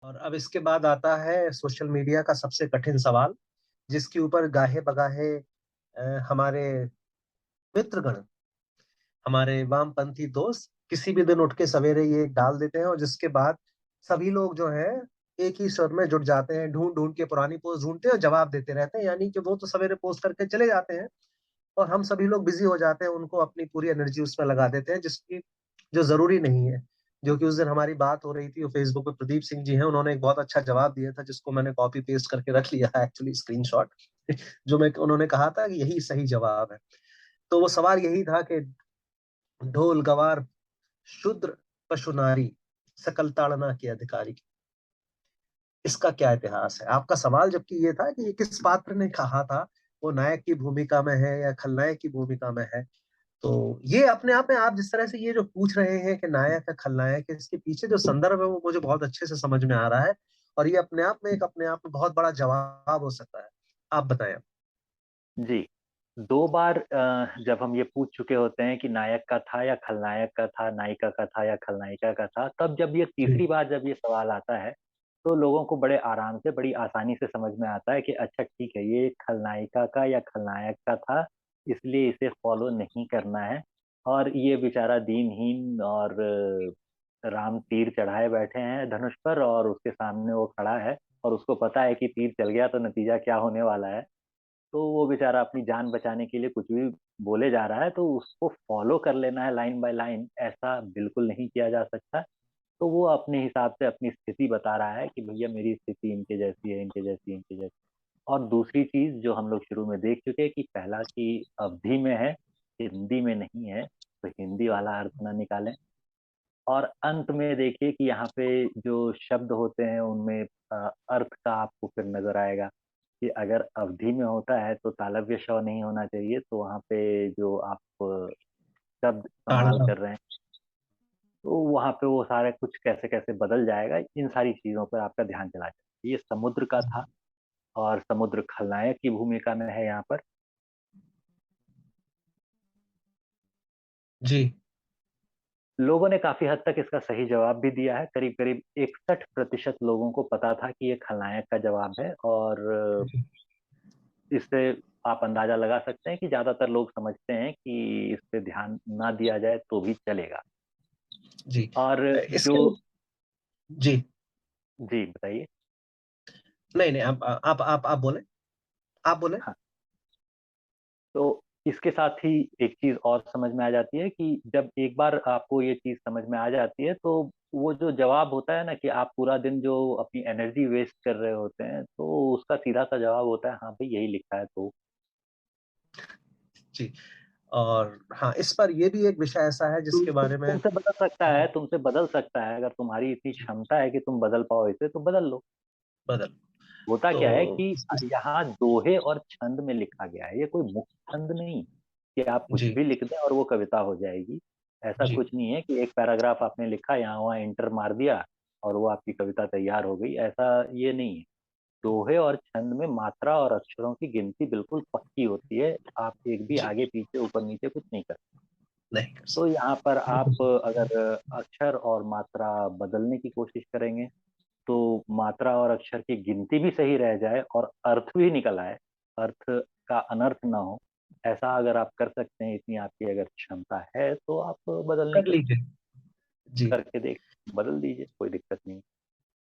और अब इसके बाद आता है सोशल मीडिया का सबसे कठिन सवाल, जिसके ऊपर गाहे-बगाहे हमारे मित्रगण, हमारे वामपंथी दोस्त किसी भी दिन उठ के सवेरे ये डाल देते हैं और जिसके बाद सभी लोग जो हैं एक ही स्वर में जुट जाते हैं, ढूँढ-ढूँढ के पुरानी पोस्ट ढूँढते हैं और जवाब देते रहते हैं। यानी कि वो तो सवेरे पोस्ट करके चले जाते हैं और हम सभी लोग बिज़ी हो जाते हैं, उनको अपनी पूरी एनर्जी उसमें लगा देते हैं जिसकी जो ज़रूरी नहीं है। जो कि उस दिन हमारी बात हो रही थी, वो फ़ेसबुक पे प्रदीप सिंह जी हैं, उन्होंने एक बहुत अच्छा जवाब दिया था जिसको मैंने कॉपी पेस्ट करके रख लिया है एक्चुअली स्क्रीनशॉट जो मैं उन्होंने कहा था कि यही सही जवाब है। तो वो सवाल यही था कि ढोल, गवार, शूद्र, पशु, नारी, सकल ताड़ना के अधिकारी। इसका क्या इतिहास है? आपका सवाल जबकि ये था कि ये किस पात्र ने कहा था, वो नायक की भूमिका में है या खलनायक की भूमिका में है? तो ये अपने आप में आप जिस तरह से ये जो पूछ रहे हैं कि नायक है, खलनायक है, इसके पीछे जो संदर्भ है वो मुझे बहुत अच्छे से समझ में आ रहा है और ये अपने आप में बहुत बड़ा जवाब हो सकता है। आप बताएँ अब? जी। 2 बार जब हम ये पूछ चुके होते हैं कि नायक का था या खलनायक का था, नायिका का था या खलनायिका का था, तब जब ये जी, तीसरी बार जब ये सवाल आता है, तो लोगों को बड़े आराम से, बड़ी आसानी से समझ में आता है कि अच्छा ठीक है, ये खलनायिका का या खलनायक का था, इसलिए इसे फ़ॉलो नहीं करना है और ये बेचारा दीनहीन और राम तीर चढ़ाए बैठे हैं धनुष पर और उसके सामने वो खड़ा है और उसको पता है कि तीर चल गया तो नतीजा क्या होने वाला है। तो वो बेचारा अपनी जान बचाने के लिए कुछ भी बोले जा रहा है, तो उसको फ़ॉलो कर लेना है लाइन बाय लाइन, ऐसा बिल्कुल नहीं किया जा सकता। तो वो अपने हिसाब से अपनी स्थिति बता रहा है कि भैया मेरी स्थिति इनके जैसी है, इनके जैसी, इनके जैसी। और दूसरी चीज़ जो हम लोग शुरू में देख चुके हैं कि पहला कि अवधि में है, हिंदी में नहीं है, तो हिंदी वाला अर्थ ना निकालें। और अंत में देखिए कि यहाँ पे जो शब्द होते हैं उनमें अर्थ का आपको फिर नज़र आएगा कि अगर अवधि में होता है तो तालव्य श नहीं होना चाहिए, तो वहाँ पे जो आप शब्द इस्तेमाल ताड़ना। कर रहे हैं, तो वहाँ पे वो सारा कुछ कैसे-कैसे बदल जाएगा, इन सारी चीज़ों पर आपका ध्यान चला जाए। ये समुद्र का था और समुद्र खलनायक की भूमिका में है यहाँ पर। जी, लोगों ने काफ़ी हद तक इसका सही जवाब भी दिया है, करीब-करीब 61% लोगों को पता था कि ये खलनायक का जवाब है और जी, इससे आप अंदाज़ा लगा सकते हैं कि ज़्यादातर लोग समझते हैं कि इस पे ध्यान ना दिया जाए तो भी चलेगा। जी। और जो इसके जी, जी, बताइए? नहीं, नहीं, आप बोलें, आप बोलें। हाँ, तो इसके साथ ही एक चीज़ और समझ में आ जाती है कि जब एक बार आपको ये चीज़ समझ में आ जाती है, तो वो जो जवाब होता है ना कि आप पूरा दिन जो अपनी एनर्जी वेस्ट कर रहे होते हैं, तो उसका सीधा-सा जवाब होता है, हाँ, भई यही लिखा है तो। जी, और हाँ, इस पर ये भी एक विषय ऐसा है जिसके बारे में तुमसे बदल सकता है, तुमसे बदल सकता है, अगर तुम्हारी इतनी क्षमता है कि तुम बदल पाओ इसे, तो बदल लो। बदल होता तो क्या है कि इस यहाँ दोहे और छंद में लिखा गया है, ये कोई मुक्त छंद नहीं कि आप कुछ जी, भी लिख दें और वो कविता हो जाएगी। ऐसा जी, कुछ नहीं है कि एक पैराग्राफ आपने लिखा, यहाँ-वहाँ एंटर मार दिया और वो आपकी कविता तैयार हो गई, ऐसा ये नहीं है। दोहे और छंद में मात्रा और अक्षरों की गिनती बिल्कुल पक्की होती है, आप एक भी जी, आगे-पीछे, ऊपर-नीचे कुछ नहीं कर नहीं कर तो सकते। यहाँ पर बिल्कुल आप सही। अगर अक्षर और मात्रा बदलने की कोशिश करेंगे, तो मात्रा और अक्षर की गिनती भी सही रह जाए और अर्थ भी निकल आए, अर्थ का अनर्थ ना हो, ऐसा अगर आप कर सकते हैं, इतनी आपकी अगर क्षमता है, तो आप बदलने कर की लीजिए। जी, करके देख बदल दीजिए, कोई दिक्कत नहीं।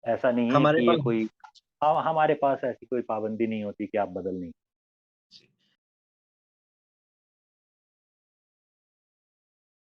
ऐसा नहीं है हमारे कि ये पास कोई हाँ, हमारे पास ऐसी कोई पाबंदी नहीं होती कि आप बदल नहीं